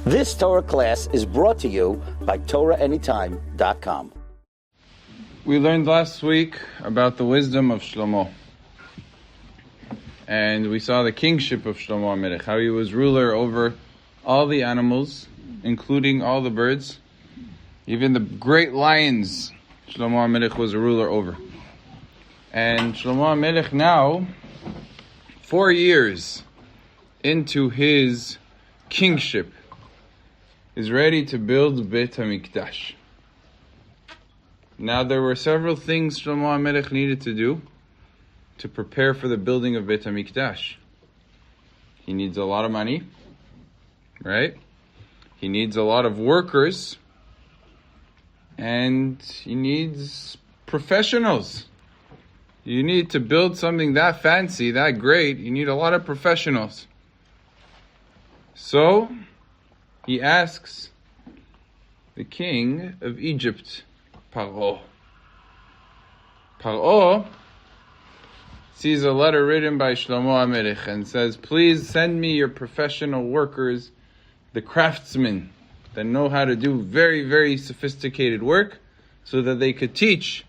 This Torah class is brought to you by TorahAnytime.com. We learned last week about the wisdom of Shlomo. And we saw the kingship of Shlomo HaMelech, how he was ruler over all the animals, including all the birds. Even the great lions, Shlomo HaMelech was a ruler over. And Shlomo HaMelech now, 4 years into his kingship, is ready to build Beit HaMikdash. Now there were several things Shlomo HaMelech needed to do to prepare for the building of Beit HaMikdash. He needs a lot of money, right? He needs a lot of workers, and he needs professionals. You need to build something that fancy, that great, you need a lot of professionals. So he asks the king of Egypt, Paro. Paro sees a letter written by Shlomo HaMelech and says, please send me your professional workers, the craftsmen that know how to do very, very sophisticated work, so that they could teach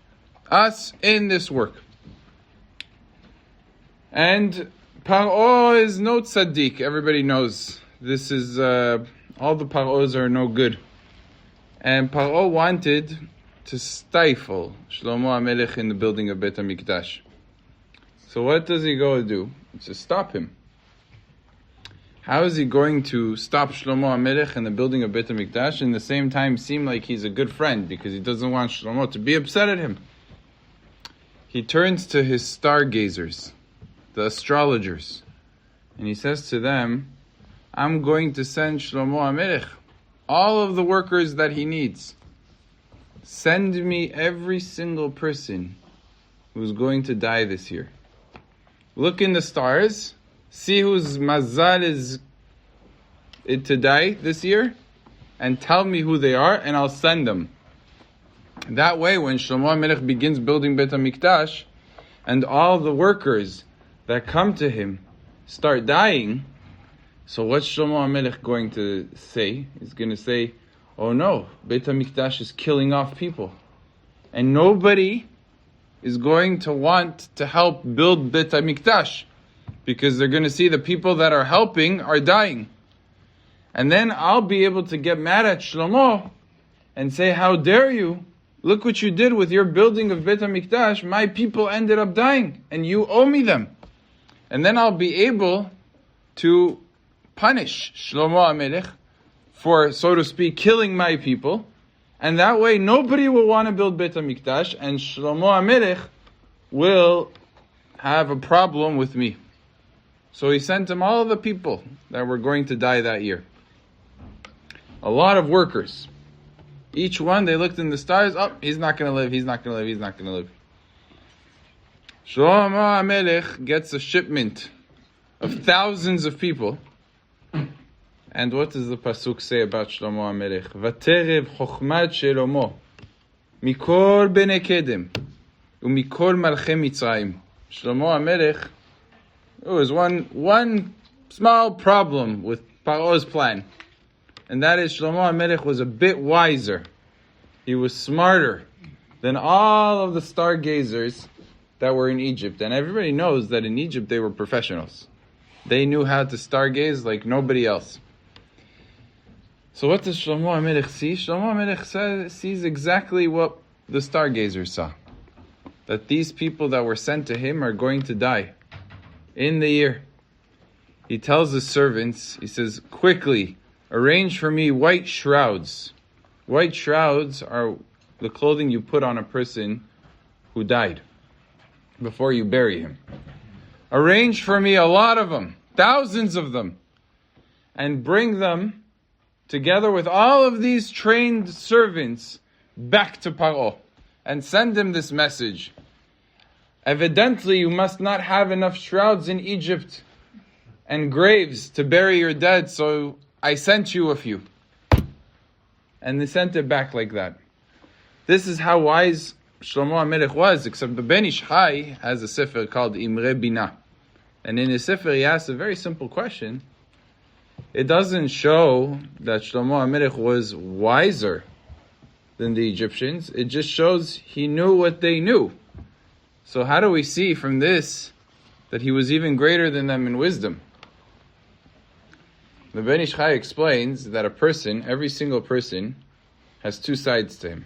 us in this work. And Paro is no tzaddik. Everybody knows this is all the Paros are no good. And Paro wanted to stifle Shlomo HaMelech in the building of Beit HaMikdash. So what does he go do? To stop him. How is he going to stop Shlomo HaMelech in the building of Beit HaMikdash and at the same time seem like he's a good friend, because he doesn't want Shlomo to be upset at him? He turns to his stargazers, the astrologers, and he says to them, I'm going to send Shlomo HaMelech all of the workers that he needs. Send me every single person who's going to die this year. Look in the stars, see whose mazal is it to die this year, and tell me who they are, and I'll send them. That way, when Shlomo HaMelech begins building Beit HaMikdash, and all the workers that come to him start dying, so what's Shlomo HaMelech going to say? He's going to say, oh no, Beit HaMikdash is killing off people. And nobody is going to want to help build Beit HaMikdash, because they're going to see the people that are helping are dying. And then I'll be able to get mad at Shlomo and say, how dare you? Look what you did with your building of Beit HaMikdash. My people ended up dying, and you owe me them. And then I'll be able to punish Shlomo HaMelech for, so to speak, killing my people. And that way nobody will want to build Beit HaMikdash, and Shlomo HaMelech will have a problem with me. So he sent him all the people that were going to die that year. A lot of workers. Each one, they looked in the stars, oh, he's not going to live, he's not going to live, he's not going to live. Shlomo HaMelech gets a shipment of thousands of people. And what does the pasuk say about Shlomo HaMelech? Vaterev chokhmat Shlomo mikol bnei kedem umikol malchei Mitzrayim. Shlomo HaMelech, there was one small problem with Paro's plan, and that is Shlomo HaMelech was a bit wiser. He was smarter than all of the stargazers that were in Egypt. And everybody knows that in Egypt they were professionals. They knew how to stargaze like nobody else. So what does Shlomo HaMelech see? Shlomo HaMelech sees exactly what the stargazers saw. That these people that were sent to him are going to die in the year. He tells his servants, he says, quickly, arrange for me white shrouds. White shrouds are the clothing you put on a person who died before you bury him. Arrange for me a lot of them, thousands of them, and bring them together with all of these trained servants back to Paro and send him this message. Evidently, you must not have enough shrouds in Egypt and graves to bury your dead, so I sent you a few. And they sent it back like that. This is how wise Shlomo HaMelech was, except the Ben Ish Chai has a sefer called Imre Bina. And in his sefer he asks a very simple question. It doesn't show that Shlomo HaMelech was wiser than the Egyptians. It just shows he knew what they knew. So how do we see from this that he was even greater than them in wisdom? The Ben Ish Chai explains that a person, every single person, has two sides to him.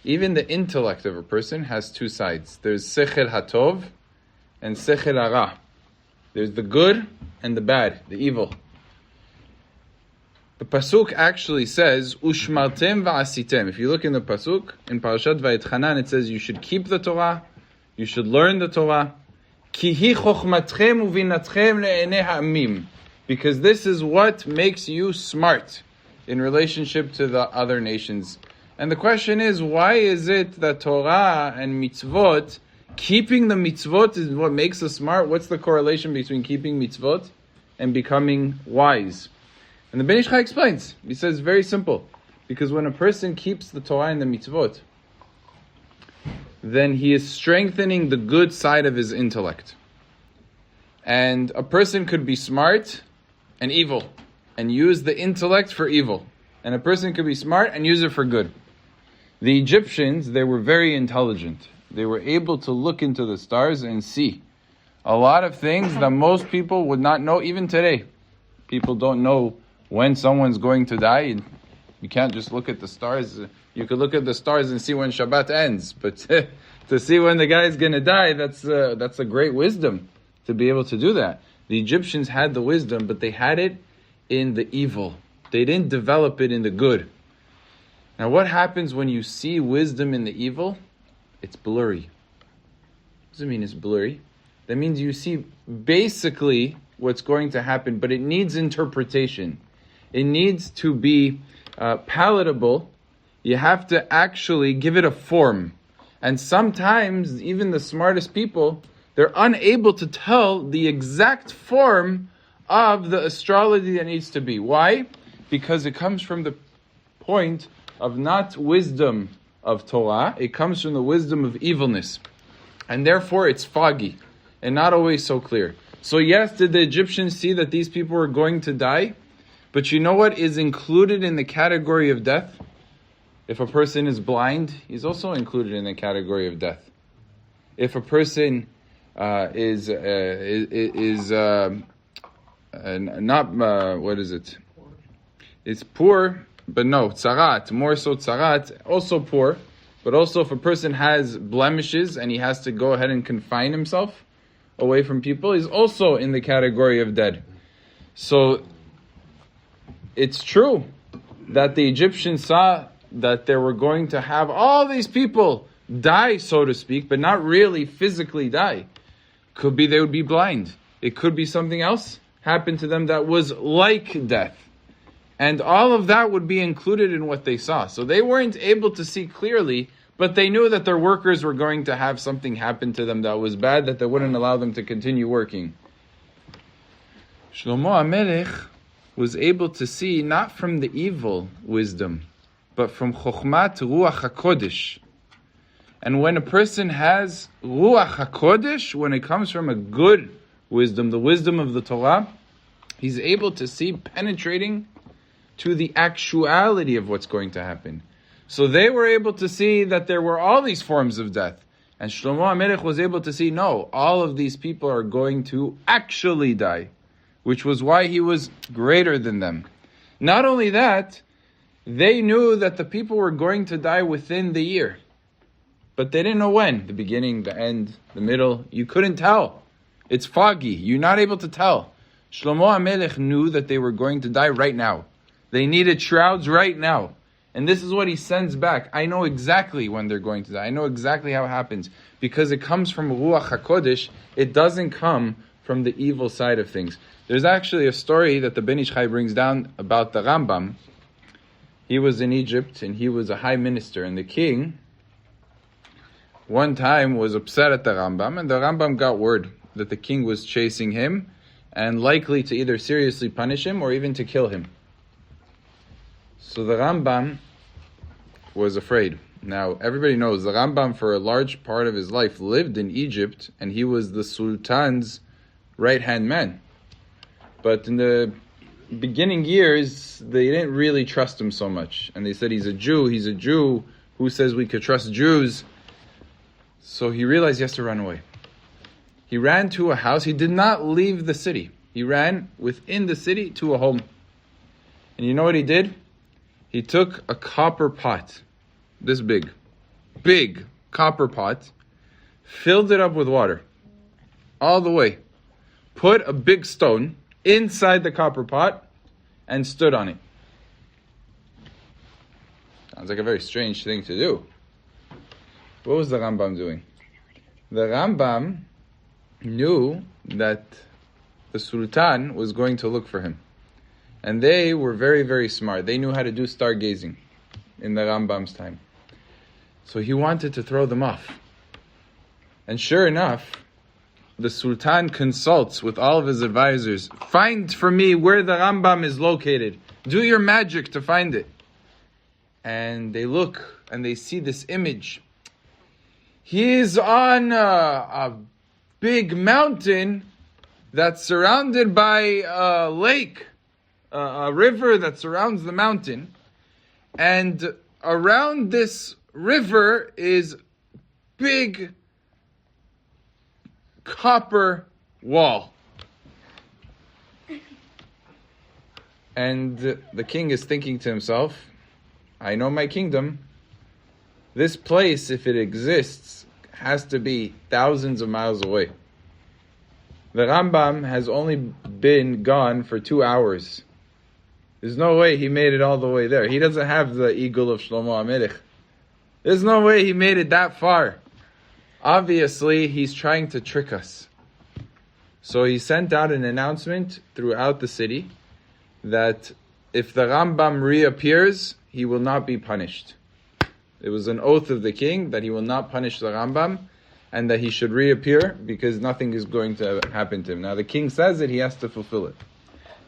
Even the intellect of a person has two sides. There's Sechel HaTov and Sechel HaRa. There's the good and the bad, the evil. The Pasuk actually says, Ushmartem va'asitem. If you look in the Pasuk, in Parashat Vayetchanan, it says you should keep the Torah, you should learn the Torah. Ki hi chochmatchem uvinatchem le'enei ha'amim. Because this is what makes you smart in relationship to the other nations. And the question is, why is it that Torah and mitzvot, keeping the mitzvot is what makes us smart? What's the correlation between keeping mitzvot and becoming wise? And the Ben Ish Chai explains. He says, very simple. Because when a person keeps the Torah and the mitzvot, then he is strengthening the good side of his intellect. And a person could be smart and evil, and use the intellect for evil. And a person could be smart and use it for good. The Egyptians, they were very intelligent. They were able to look into the stars and see a lot of things that most people would not know even today. People don't know when someone's going to die. You can't just look at the stars. You could look at the stars and see when Shabbat ends. But to see when the guy is going to die, that's a great wisdom to be able to do that. The Egyptians had the wisdom, but they had it in the evil. They didn't develop it in the good. Now what happens when you see wisdom in the evil? It's blurry. What does it mean it's blurry? That means you see basically what's going to happen, but it needs interpretation. It needs to be palatable. You have to actually give it a form. And sometimes even the smartest people, they're unable to tell the exact form of the astrology that needs to be. Why? Because it comes from the point of not wisdom of Torah, it comes from the wisdom of evilness. And therefore it's foggy and not always so clear. So yes, did the Egyptians see that these people were going to die? But you know what is included in the category of death? If a person is blind, he's also included in the category of death. If a person is it's poor, but no, tzarat, more so tzarat, also poor, but also if a person has blemishes and he has to go ahead and confine himself away from people, he's also in the category of dead. So it's true that the Egyptians saw that they were going to have all these people die, so to speak, but not really physically die. Could be they would be blind. It could be something else happened to them that was like death. And all of that would be included in what they saw. So they weren't able to see clearly, but they knew that their workers were going to have something happen to them that was bad, that they wouldn't allow them to continue working. Shlomo HaMelech was able to see not from the evil wisdom, but from Chokhmat Ruach HaKodesh. And when a person has Ruach HaKodesh, when it comes from a good wisdom, the wisdom of the Torah, he's able to see penetrating to the actuality of what's going to happen. So they were able to see that there were all these forms of death. And Shlomo HaMelech was able to see, no, all of these people are going to actually die, which was why he was greater than them. Not only that, they knew that the people were going to die within the year. But they didn't know when. The beginning, the end, the middle. You couldn't tell. It's foggy. You're not able to tell. Shlomo HaMelech knew that they were going to die right now. They needed shrouds right now. And this is what he sends back. I know exactly when they're going to die. I know exactly how it happens. Because it comes from Ruach HaKodesh. It doesn't come from the evil side of things. There's actually a story that the Ben Ish Chai brings down about the Rambam. He was in Egypt and he was a high minister. And the king, one time, was upset at the Rambam. And the Rambam got word that the king was chasing him and likely to either seriously punish him or even to kill him. So the Rambam was afraid. Now, everybody knows the Rambam for a large part of his life lived in Egypt and he was the Sultan's right-hand man. But in the beginning years, they didn't really trust him so much. And they said, he's a Jew. Who says we could trust Jews? So he realized he has to run away. He ran to a house. He did not leave the city. He ran within the city to a home. And you know what he did? He took a copper pot, this big copper pot, filled it up with water, all the way, put a big stone inside the copper pot, and stood on it. Sounds like a very strange thing to do. What was the Rambam doing? The Rambam knew that the Sultan was going to look for him. And they were very, very smart. They knew how to do stargazing in the Rambam's time. So he wanted to throw them off. And sure enough, the Sultan consults with all of his advisors. Find for me where the Rambam is located. Do your magic to find it. And they look and they see this image. He is on a big mountain that's surrounded by a lake, a river that surrounds the mountain. And around this river is big copper wall. And the king is thinking to himself, I know my kingdom. This place, if it exists, has to be thousands of miles away. The Rambam has only been gone for 2 hours. There's no way he made it all the way there. He doesn't have the eagle of Shlomo HaMelech. There's no way he made it that far. Obviously, he's trying to trick us. So he sent out an announcement throughout the city that if the Rambam reappears, he will not be punished. It was an oath of the king that he will not punish the Rambam and that he should reappear because nothing is going to happen to him. Now the king says it, he has to fulfill it.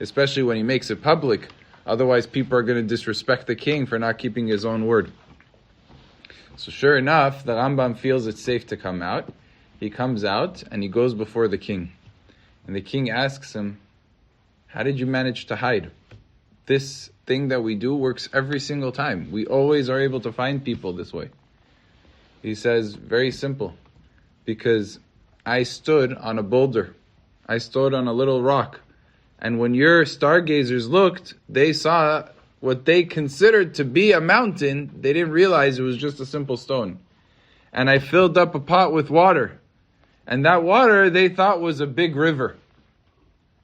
Especially when he makes it public. Otherwise people are going to disrespect the king for not keeping his own word. So sure enough, the Rambam feels it's safe to come out. He comes out and he goes before the king. And the king asks him, how did you manage to hide? This thing that we do works every single time. We always are able to find people this way. He says, very simple. Because I stood on a boulder. I stood on a little rock. And when your stargazers looked, they saw what they considered to be a mountain. They didn't realize it was just a simple stone. And I filled up a pot with water. And that water they thought was a big river.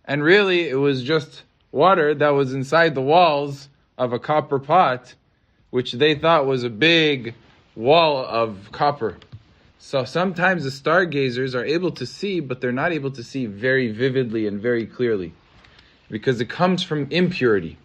And really it was just water that was inside the walls of a copper pot, which they thought was a big wall of copper. So sometimes the stargazers are able to see, but they're not able to see very vividly and very clearly. Because it comes from impurity.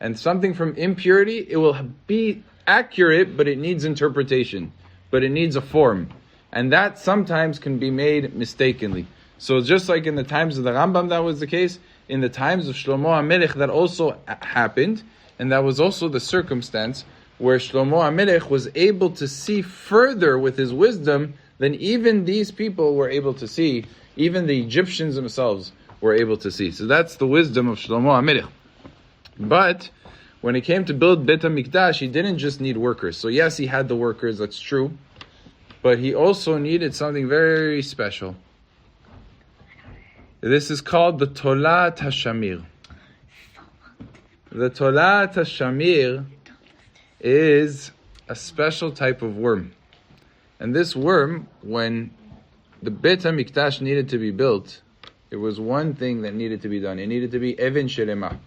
And something from impurity, it will be accurate, but it needs interpretation. But it needs a form. And that sometimes can be made mistakenly. So just like in the times of the Rambam that was the case, in the times of Shlomo HaMelech that also happened, and that was also the circumstance where Shlomo HaMelech was able to see further with his wisdom than even these people were able to see, even the Egyptians themselves were able to see. So that's the wisdom of Shlomo HaMelech. But when it came to build Beit HaMikdash, he didn't just need workers. So yes, he had the workers, that's true, but he also needed something very special. This is called the Tolat HaShamir. The Tolat HaShamir is a special type of worm. And this worm, when the Beit HaMikdash needed to be built, it was one thing that needed to be done. It needed to be Even Shelema,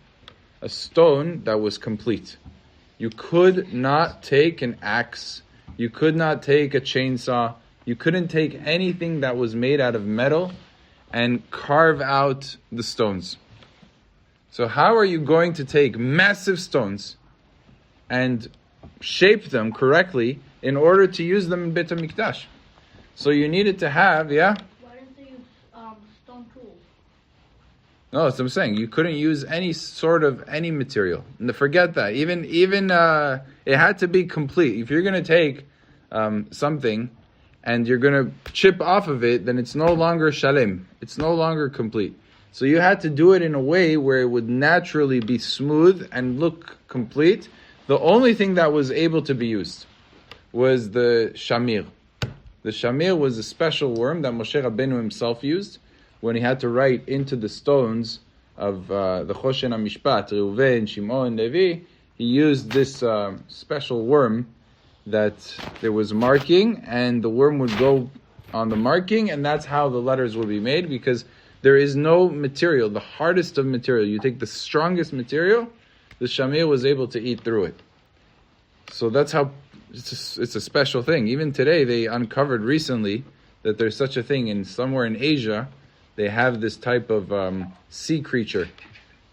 a stone that was complete. You could not take an axe. You could not take a chainsaw. You couldn't take anything that was made out of metal and carve out the stones. So how are you going to take massive stones and shape them correctly in order to use them in Beit HaMikdash? So you needed to have, Why didn't they use stone tools? No, that's what I'm saying. You couldn't use any material. And forget that. Even it had to be complete. If you're going to take something and you're going to chip off of it, then it's no longer shalem. It's no longer complete. So you had to do it in a way where it would naturally be smooth and look complete. The only thing that was able to be used was the shamir. The shamir was a special worm that Moshe Rabbeinu himself used when he had to write into the stones of the Choshen HaMishpat, Reuven, Shimon, Levi. He used this special worm that there was marking, and the worm would go on the marking, and that's how the letters will be made, because there is no material, the hardest of material. You take the strongest material, the shamir was able to eat through it. So that's how it's a special thing. Even today, they uncovered recently that there's such a thing somewhere in Asia. They have this type of sea creature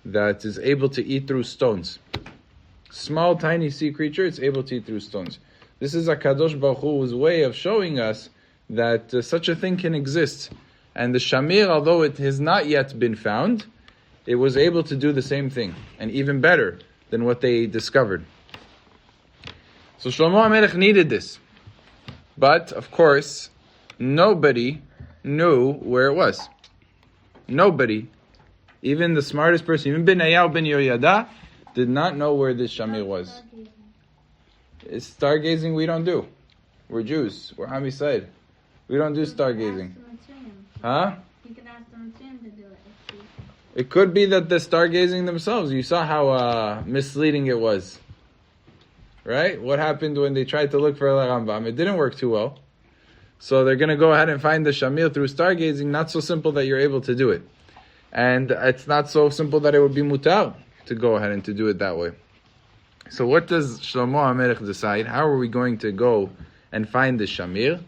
that is able to eat through stones. Small, tiny sea creature, it's able to eat through stones. This is HaKadosh Baruch Hu's way of showing us that such a thing can exist. And the shamir, although it has not yet been found, it was able to do the same thing, and even better than what they discovered. So Shlomo HaMelech needed this. But, of course, nobody knew where it was. Nobody, even the smartest person, even Benayahu ben Yoyada, did not know where this shamir was. It's stargazing we don't do. We're Jews. We're Am Yisrael. We don't do stargazing. Huh? You can ask them to do it. It could be that they're stargazing themselves. You saw how misleading it was. Right? What happened when they tried to look for El Rambam? It didn't work too well. So they're going to go ahead and find the shamir through stargazing. Not so simple that you're able to do it. And it's not so simple that it would be mutar to go ahead and to do it that way. So what does Shlomo HaMelech decide? How are we going to go and find the shamir?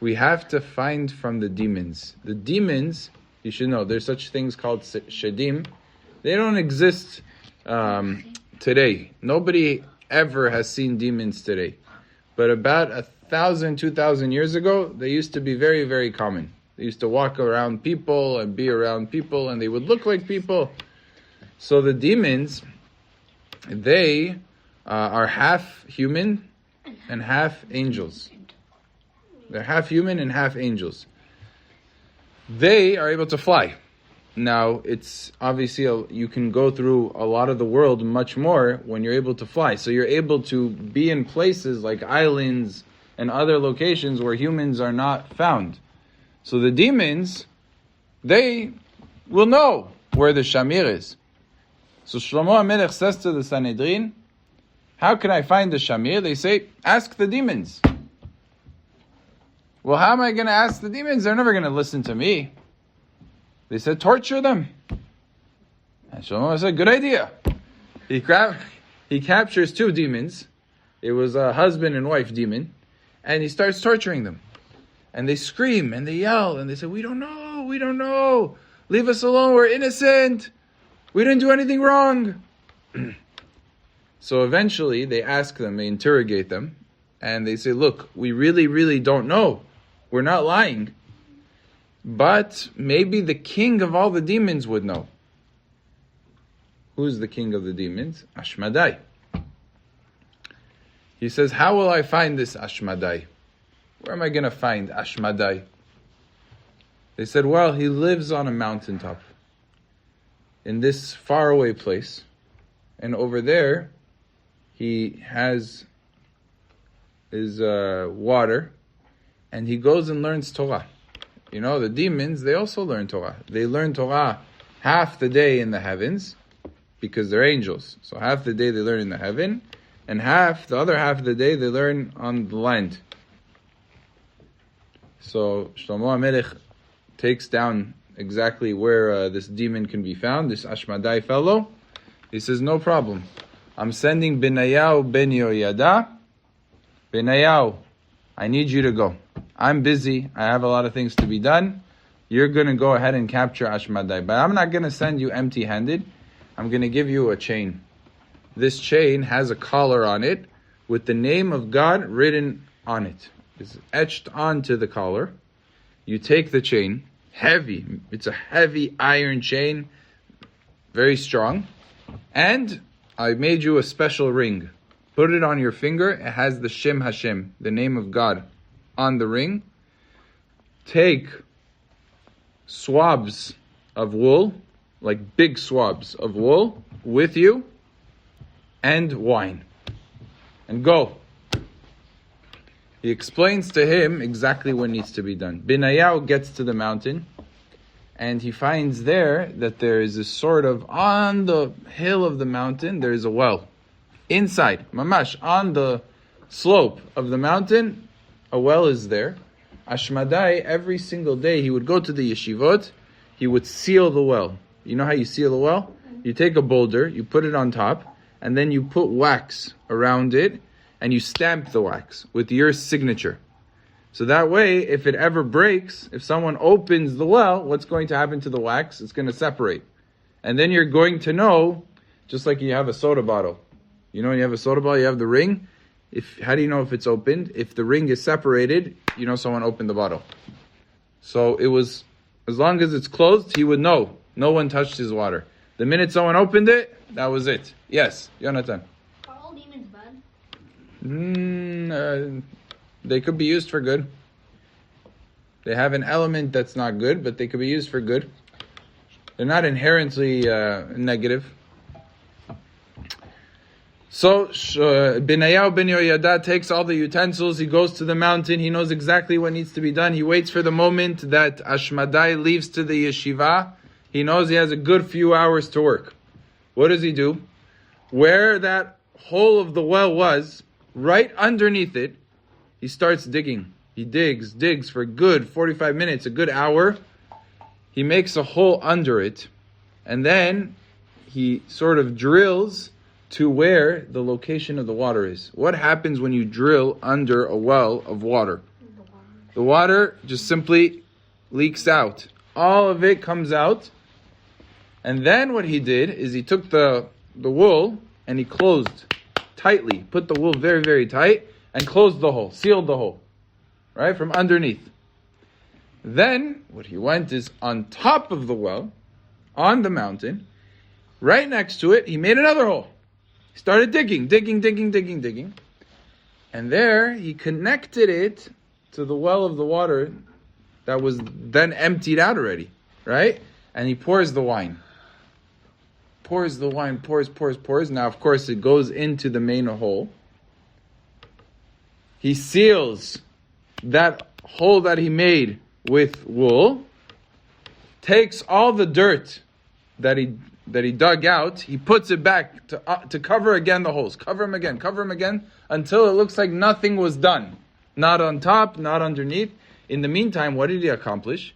We have to find from the demons. The demons, you should know, there's such things called shedim. They don't exist today. Nobody ever has seen demons today. But about 1,000, 2,000 years ago, they used to be very, very common. They used to walk around people and be around people, and they would look like people. So the demons, they are half human and half angels. They're half human and half angels. They are able to fly. Now, it's obviously, you can go through a lot of the world much more when you're able to fly. So you're able to be in places like islands and other locations where humans are not found. So the demons, they will know where the shamir is. So Shlomo HaMelech says to the Sanhedrin, how can I find the shamir? They say, ask the demons. Well, how am I going to ask the demons? They're never going to listen to me. They said, torture them. And Shlomo said, good idea. He captures two demons. It was a husband and wife demon. And he starts torturing them. And they scream and they yell and they say, we don't know. Leave us alone, we're innocent. We didn't do anything wrong. So eventually they ask them, they interrogate them. And they say, look, we really, really don't know. We're not lying. But maybe the king of all the demons would know. Who's the king of the demons? Ashmaday. He says, how will I find this Ashmaday? Where am I going to find Ashmaday? They said, well, he lives on a mountaintop in this faraway place. And over there, he has his water, and he goes and learns Torah. You know, the demons, they also learn Torah. They learn Torah half the day in the heavens, because they're angels. So half the day they learn in the heaven, and the other half of the day they learn on the land. So Shlomo HaMelech takes down exactly where this demon can be found, this Ashmaday fellow. He says, no problem. I'm sending Benayahu ben Yoyada. Benayahu, I need you to go. I'm busy. I have a lot of things to be done. You're going to go ahead and capture Ashmaday. But I'm not going to send you empty-handed. I'm going to give you a chain. This chain has a collar on it with the name of God written on it. It's etched onto the collar. You take the chain, heavy. It's a heavy iron chain, very strong. And I made you a special ring. Put it on your finger. It has the Shem Hashem, the name of God, on the ring. Take swabs of wool like big swabs of wool with you and wine. And go. He explains to him exactly what needs to be done. Benayahu gets to the mountain, and he finds there that there is a sort of, on the hill of the mountain, there is a well. Inside, mamash, on the slope of the mountain, a well is there. Ashmaday, every single day, he would go to the yeshivot, he would seal the well. You know how you seal the well? You take a boulder, you put it on top, and then you put wax around it, and you stamp the wax with your signature. So that way, if it ever breaks, if someone opens the well, what's going to happen to the wax? It's going to separate. And then you're going to know, just like you have a soda bottle. You know when you have a soda bottle, you have the ring. How do you know if it's opened? If the ring is separated, you know someone opened the bottle. So it was, as long as it's closed, he would know. No one touched his water. The minute someone opened it, that was it. Yes, Jonathan. Are all demons bad? They could be used for good. They have an element that's not good, but they could be used for good. They're not inherently negative. So Benayahu ben Yehoyada takes all the utensils. He goes to the mountain. He knows exactly what needs to be done. He waits for the moment that Ashmaday leaves to the yeshiva. He knows he has a good few hours to work. What does he do? Where that hole of the well was, right underneath it, he starts digging. He digs for a good 45 minutes, a good hour. He makes a hole under it, and then he sort of drills to where the location of the water is. What happens when you drill under a well of water? The water just simply leaks out. All of it comes out. And then what he did is he took the wool and he closed tightly, put the wool very, very tight, and closed the hole, sealed the hole, right, from underneath. Then what he went is on top of the well, on the mountain, right next to it, he made another hole. He started digging. And there he connected it to the well of the water that was then emptied out already, right? And he pours the wine. Pours. Now, of course, it goes into the main hole. He seals that hole that he made with wool, takes all the dirt that he dug out, he puts it back to cover again the holes. Cover them again, until it looks like nothing was done. Not on top, not underneath. In the meantime, what did he accomplish?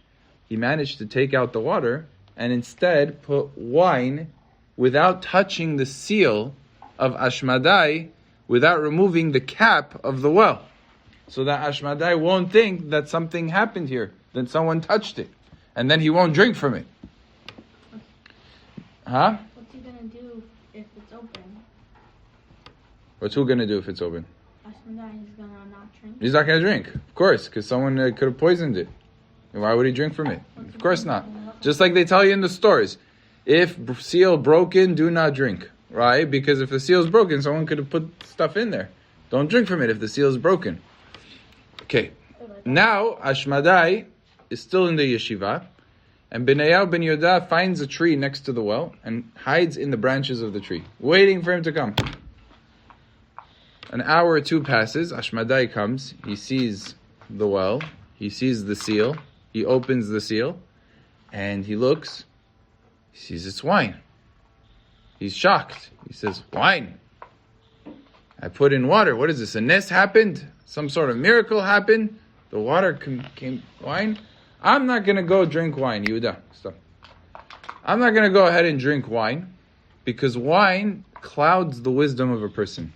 He managed to take out the water and instead put wine without touching the seal of Ashmaday, without removing the cap of the well. So that Ashmaday won't think that something happened here, that someone touched it. And then he won't drink from it. Huh? What's he gonna do if it's open? What's who gonna do if it's open? Ashmaday is gonna not drink. He's not gonna drink, of course, because someone could have poisoned it. Why would he drink from it? Of course not. Just like they tell you in the stores, if seal broken, do not drink, right? Because if the seal is broken, someone could have put stuff in there. Don't drink from it if the seal is broken. Okay. Now Ashmaday is still in the yeshiva, and Benayahu ben Yehoyada finds a tree next to the well and hides in the branches of the tree, waiting for him to come. An hour or two passes. Ashmaday comes. He sees the well. He sees the seal. He opens the seal, and he looks. He sees it's wine. He's shocked. He says, "Wine? I put in water. What is this? A nest happened? Some sort of miracle happened? The water came wine? I'm not going to go drink wine, Yehuda. Stop. I'm not going to go ahead and drink wine because wine clouds the wisdom of a person.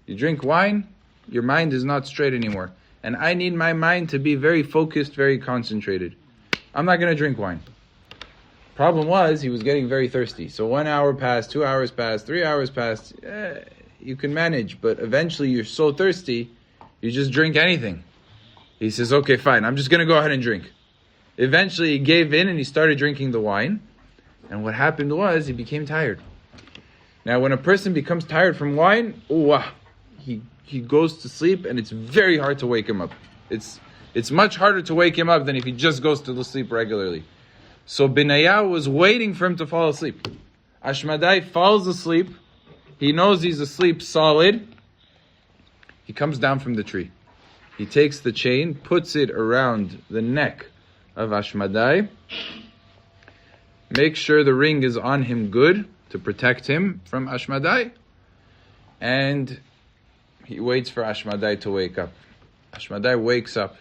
You drink wine, your mind is not straight anymore. And I need my mind to be very focused, very concentrated. I'm not going to drink wine." Problem was, he was getting very thirsty. So 1 hour passed, 2 hours passed, 3 hours passed. You can manage, but eventually you're so thirsty, you just drink anything. He says, okay, fine, I'm just going to go ahead and drink. Eventually he gave in and he started drinking the wine. And what happened was, he became tired. Now when a person becomes tired from wine, he goes to sleep and it's very hard to wake him up. It's much harder to wake him up than if he just goes to sleep regularly. So Benayahu was waiting for him to fall asleep. Ashmaday falls asleep. He knows he's asleep solid. He comes down from the tree. He takes the chain, puts it around the neck of Ashmaday. Makes sure the ring is on him good to protect him from Ashmaday. And he waits for Ashmaday to wake up. Ashmaday wakes up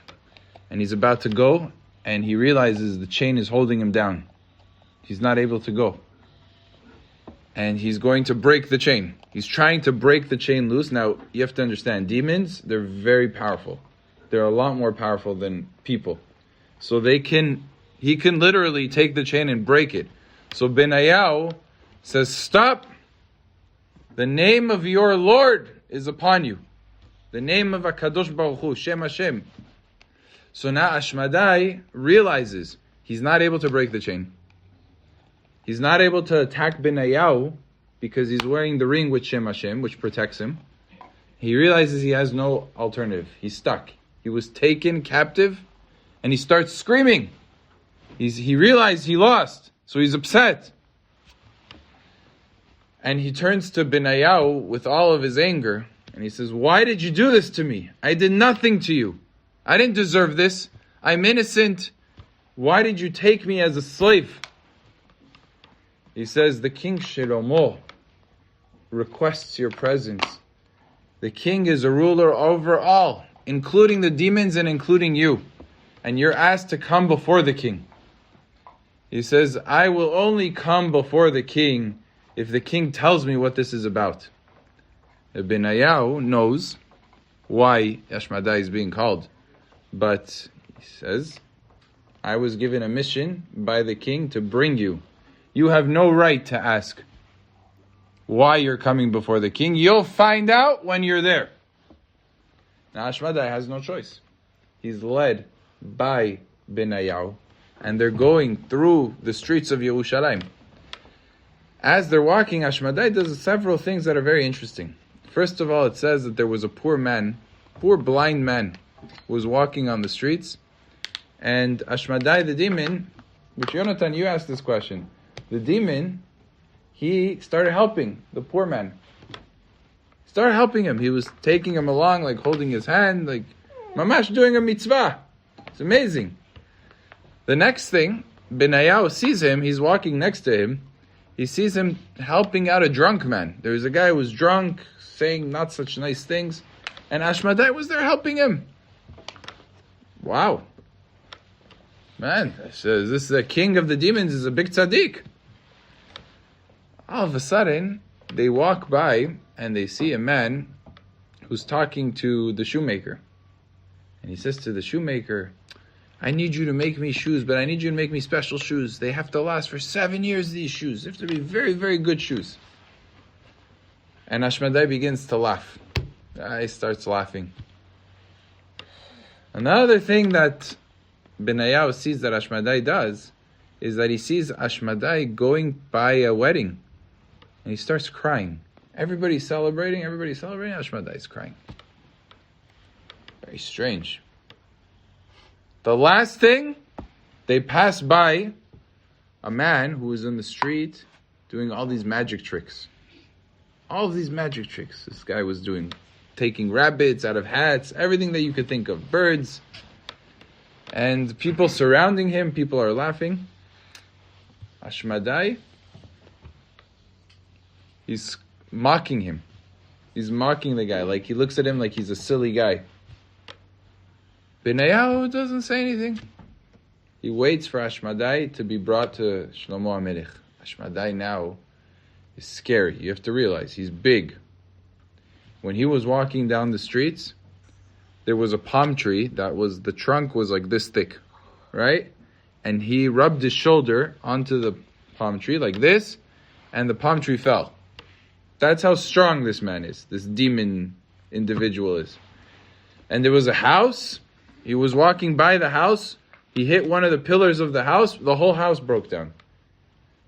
and he's about to go, and he realizes the chain is holding him down. He's not able to go. And he's going to break the chain. He's trying to break the chain loose. Now, you have to understand, demons, they're very powerful. They're a lot more powerful than people. So he can literally take the chain and break it. So Benayahu says, stop. The name of your Lord is upon you. The name of HaKadosh Baruch Hu, Shem Hashem. So now Ashmaday realizes he's not able to break the chain. He's not able to attack Benayahu because he's wearing the ring with Shem Hashem, which protects him. He realizes he has no alternative. He's stuck. He was taken captive, and he starts screaming. He realized he lost, so he's upset. And he turns to Benayahu with all of his anger, and he says, why did you do this to me? I did nothing to you. I didn't deserve this. I'm innocent. Why did you take me as a slave? He says, the king Shlomo requests your presence. The king is a ruler over all, including the demons and including you. And you're asked to come before the king. He says, I will only come before the king if the king tells me what this is about. Benayahu knows why Ashmaday is being called. But he says, I was given a mission by the king to bring you. You have no right to ask why you're coming before the king. You'll find out when you're there. Now Ashmaday has no choice. He's led by Benayahu, and they're going through the streets of Yerushalayim. As they're walking, Ashmaday does several things that are very interesting. First of all, it says that there was a poor blind man, who was walking on the streets, and Ashmaday, the demon, which Yonatan, you asked this question. The demon, he started helping the poor man. Started helping him. He was taking him along, like holding his hand, like mamash doing a mitzvah. It's amazing. The next thing, Benayahu sees him, he's walking next to him, he sees him helping out a drunk man. There was a guy who was drunk, saying not such nice things, and Ashmaday was there helping him. Wow. Man, this is the king of the demons, is a big tzaddik. All of a sudden, they walk by and they see a man who's talking to the shoemaker. And he says to the shoemaker, I need you to make me shoes, but I need you to make me special shoes. They have to last for 7 years, these shoes. They have to be very, very good shoes. And Ashmaday begins to laugh. He starts laughing. Another thing that Benayahu sees that Ashmaday does is that he sees Ashmaday going by a wedding. And he starts crying. Everybody's celebrating, Ashmaday is crying. Very strange. The last thing, they pass by a man who was in the street doing all these magic tricks. All of these magic tricks this guy was doing. Taking rabbits out of hats, everything that you could think of, birds. And people surrounding him, people are laughing. Ashmaday, he's mocking him. He's mocking the guy, like he looks at him like he's a silly guy. Benayahu doesn't say anything. He waits for Ashmaday to be brought to Shlomo HaMelech. Ashmaday now is scary. You have to realize, he's big. When he was walking down the streets, there was a palm tree the trunk was like this thick, right? And he rubbed his shoulder onto the palm tree like this, and the palm tree fell. That's how strong this man is, this demon individual is. And there was a house. He was walking by the house. He hit one of the pillars of the house. The whole house broke down.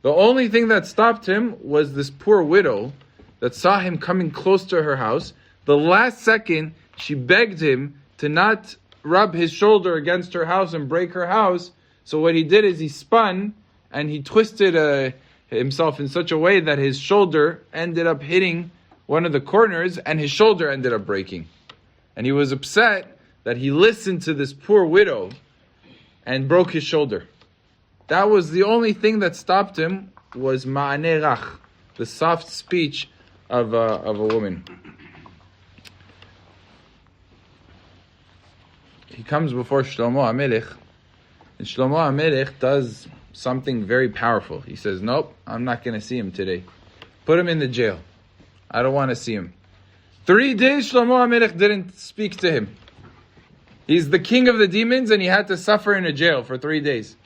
The only thing that stopped him was this poor widow that saw him coming close to her house. The last second, she begged him to not rub his shoulder against her house and break her house. So what he did is he spun and he twisted himself in such a way that his shoulder ended up hitting one of the corners, and his shoulder ended up breaking. And he was upset that he listened to this poor widow and broke his shoulder. That was the only thing that stopped him, was ma'aneh rach, the soft speech of a woman. He comes before Shlomo HaMelech, and Shlomo HaMelech does something very powerful. He says, nope, I'm not going to see him today. Put him in the jail. I don't want to see him. 3 days Shlomo HaMelech didn't speak to him. He's the king of the demons, and he had to suffer in a jail for 3 days.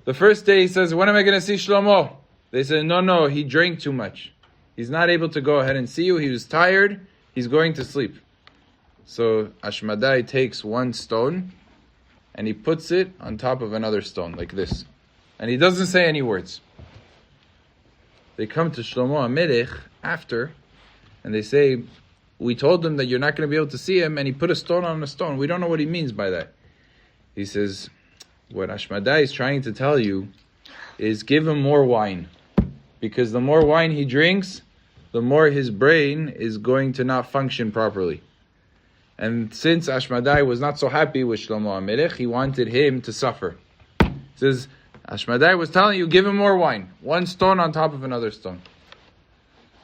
The first day he says, when am I going to see Shlomo? They said, no, he drank too much. He's not able to go ahead and see you. He was tired. He's going to sleep. So Ashmaday takes one stone and he puts it on top of another stone like this. And he doesn't say any words. They come to Shlomo HaMelech after and they say, we told him that you're not going to be able to see him, and he put a stone on a stone. We don't know what he means by that. He says, what Ashmaday is trying to tell you is give him more wine. Because the more wine he drinks, the more his brain is going to not function properly. And since Ashmaday was not so happy with Shlomo HaMelech, he wanted him to suffer. He says, Ashmaday was telling you, give him more wine. One stone on top of another stone.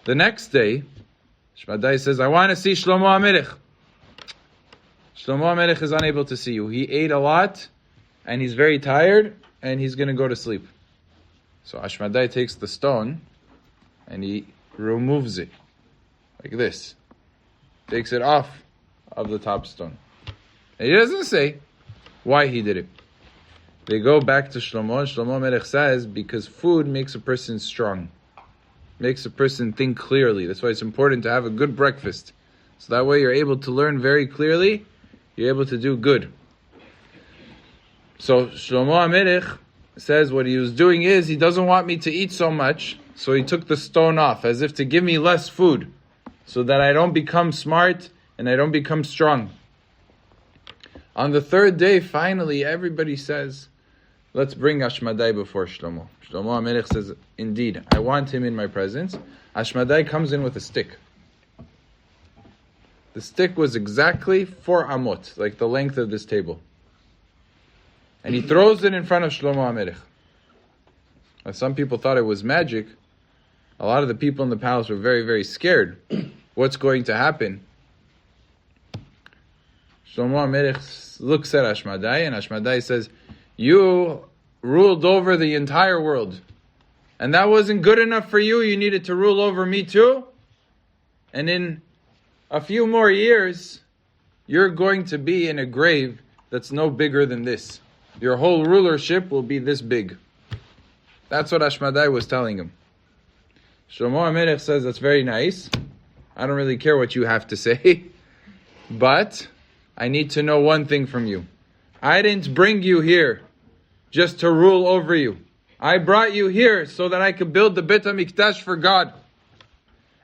The next day, Ashmaday says, I want to see Shlomo HaMelech. Shlomo HaMelech is unable to see you. He ate a lot, and he's very tired, and he's going to go to sleep. So Ashmaday takes the stone, and he removes it, like this. Takes it off of the top stone. And he doesn't say why he did it. They go back to Shlomo, and Shlomo HaMelech says, because food makes a person strong. Makes a person think clearly. That's why it's important to have a good breakfast. So that way you're able to learn very clearly, you're able to do good. So Shlomo HaMelech says what he was doing is, he doesn't want me to eat so much, so he took the stone off, as if to give me less food, so that I don't become smart and I don't become strong. On the third day, finally, everybody says, let's bring Ashmaday before Shlomo. Shlomo HaMelech says, indeed, I want him in my presence. Ashmaday comes in with a stick. The stick was exactly 4 amot, like the length of this table. And he throws it in front of Shlomo HaMelech. Now, some people thought it was magic. A lot of the people in the palace were very, very scared. What's going to happen? Shlomo HaMelech looks at Ashmaday, and Ashmaday says, you ruled over the entire world. And that wasn't good enough for you. You needed to rule over me too. And in a few more years, you're going to be in a grave that's no bigger than this. Your whole rulership will be this big. That's what Ashmaday was telling him. Shlomo HaMelech says, that's very nice. I don't really care what you have to say. But I need to know one thing from you. I didn't bring you here just to rule over you. I brought you here so that I could build the Beit HaMikdash for God.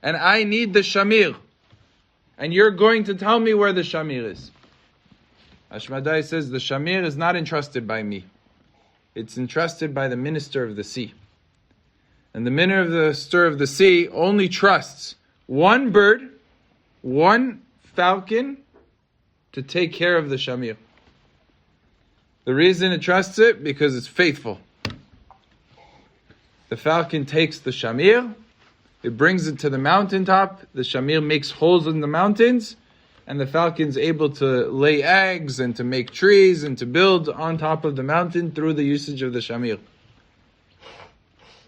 And I need the Shamir. And you're going to tell me where the Shamir is. Ashmaday says, the Shamir is not entrusted by me. It's entrusted by the minister of the sea. And the minister of the sea only trusts one bird, one falcon, to take care of the Shamir. The reason it trusts it, because it's faithful. The falcon takes the Shamir, it brings it to the mountaintop, the Shamir makes holes in the mountains, and the falcon's able to lay eggs and to make trees and to build on top of the mountain through the usage of the Shamir.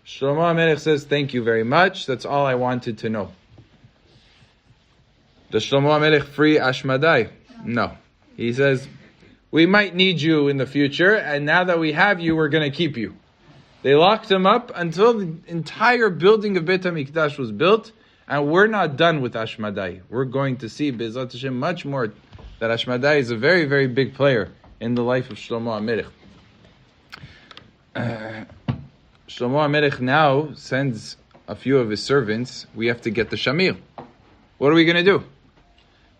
Shlomo HaMelech says, thank you very much, that's all I wanted to know. Does Shlomo HaMelech free Ashmaday? No. He says, we might need you in the future, and now that we have you, we're going to keep you. They locked him up until the entire building of Beit HaMikdash was built, and we're not done with Ashmaday. We're going to see, Be'ezrat Hashem, much more, that Ashmaday is a very, very big player in the life of Shlomo HaMelech. Shlomo HaMelech now sends a few of his servants. We have to get the Shamir. What are we going to do?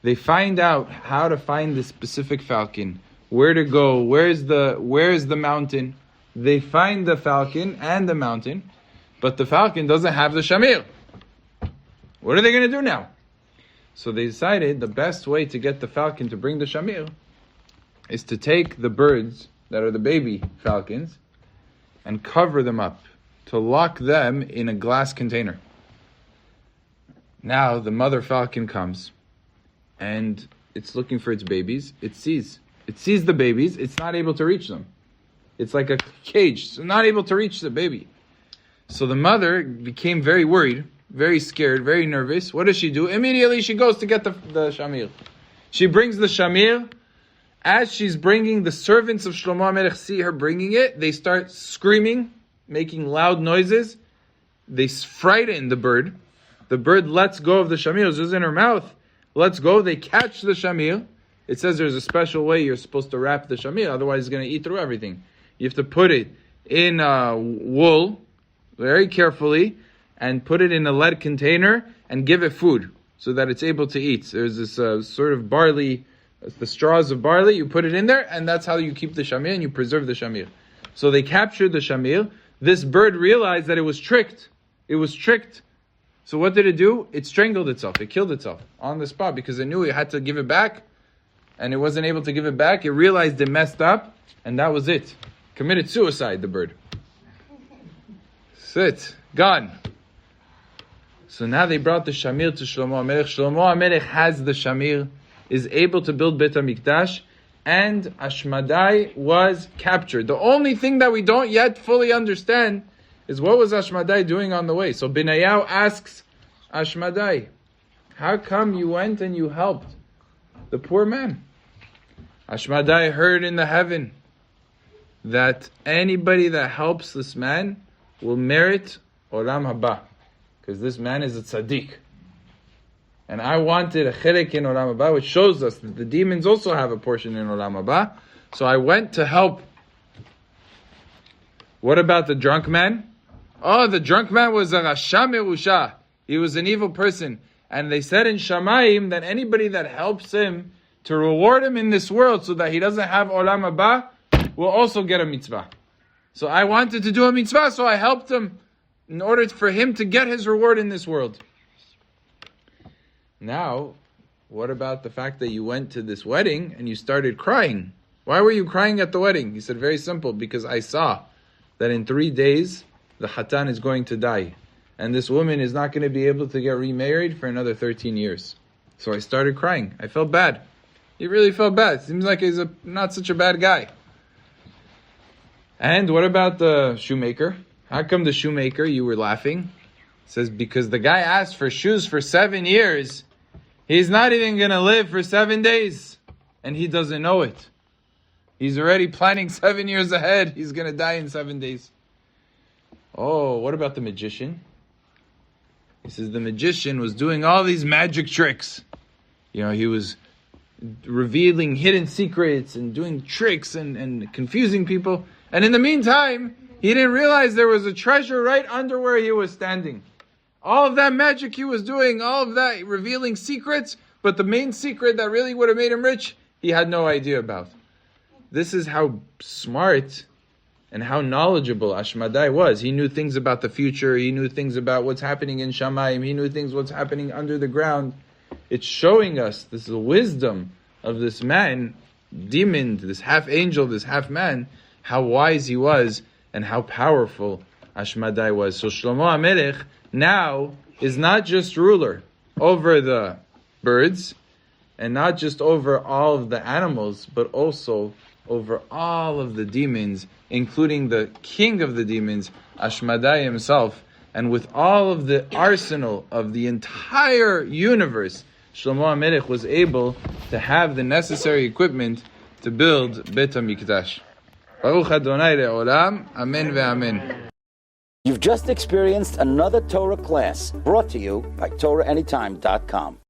They find out how to find the specific falcon, where to go, where's the mountain. They find the falcon and the mountain, but the falcon doesn't have the shamir. What are they going to do now? So they decided the best way to get the falcon to bring the shamir is to take the birds that are the baby falcons and cover them up, to lock them in a glass container. Now the mother falcon comes and it's looking for its babies. It sees the babies. It's not able to reach them. It's like a cage, so not able to reach the baby. So the mother became very worried, very scared, very nervous. What does she do? Immediately she goes to get the shamir. She brings the shamir. As she's bringing, the servants of Shlomo HaMelech see her bringing it. They start screaming, making loud noises. They frighten the bird. The bird lets go of the shamir. It's just in her mouth. Lets go. They catch the shamir. It says there's a special way you're supposed to wrap the shamir. Otherwise, it's going to eat through everything. You have to put it in wool, very carefully, and put it in a lead container and give it food so that it's able to eat. There's this sort of barley, the straws of barley. You put it in there, and that's how you keep the shamir and you preserve the shamir. So they captured the shamir. This bird realized that it was tricked. It was tricked. So what did it do? It strangled itself. It killed itself on the spot because it knew it had to give it back, and it wasn't able to give it back. It realized it messed up, and that was it. Committed suicide, the bird. That's it. Gone. So now they brought the shamir to Shlomo HaMelech. Shlomo HaMelech has the shamir, is able to build Beit HaMikdash, and Ashmaday was captured. The only thing that we don't yet fully understand is what was Ashmaday doing on the way. So Benayahu asks Ashmaday, how come you went and you helped the poor man? Ashmaday heard in the heaven that anybody that helps this man will merit Olam Haba, because this man is a tzaddik. And I wanted a chilek in Olam Haba, which shows us that the demons also have a portion in Olam Haba. So I went to help. What about the drunk man? Oh, the drunk man was a Rasha Merusha. He was an evil person. And they said in Shamayim that anybody that helps him to reward him in this world so that he doesn't have Olam Haba will also get a mitzvah. So I wanted to do a mitzvah, so I helped him in order for him to get his reward in this world. Now, what about the fact that you went to this wedding and you started crying? Why were you crying at the wedding? He said, very simple, because I saw that in 3 days, the Hatan is going to die. And this woman is not going to be able to get remarried for another 13 years. So I started crying. I felt bad. He really felt bad. Seems like he's not such a bad guy. And what about the shoemaker? How come the shoemaker, you were laughing? It says, because the guy asked for shoes for 7 years. He's not even going to live for 7 days. And he doesn't know it. He's already planning 7 years ahead. He's going to die in 7 days. Oh, what about the magician? He says the magician was doing all these magic tricks. He was revealing hidden secrets and doing tricks and confusing people. And in the meantime, he didn't realize there was a treasure right under where he was standing. All of that magic he was doing, all of that revealing secrets, but the main secret that really would have made him rich, he had no idea about. This is how smart and how knowledgeable Ashmaday was. He knew things about the future. He knew things about what's happening in Shamayim. He knew what's happening under the ground. It's showing us this wisdom of this man, demon, this half angel, this half man, how wise he was and how powerful Ashmaday was. So Shlomo HaMelech now is not just ruler over the birds and not just over all of the animals, but also over all of the demons, including the king of the demons, Ashmaday himself. And with all of the arsenal of the entire universe, Shlomo HaMelech was able to have the necessary equipment to build Beit HaMikdash. Baruch Adonai Le'olam. Amen ve'amen. You've just experienced another Torah class brought to you by TorahAnytime.com.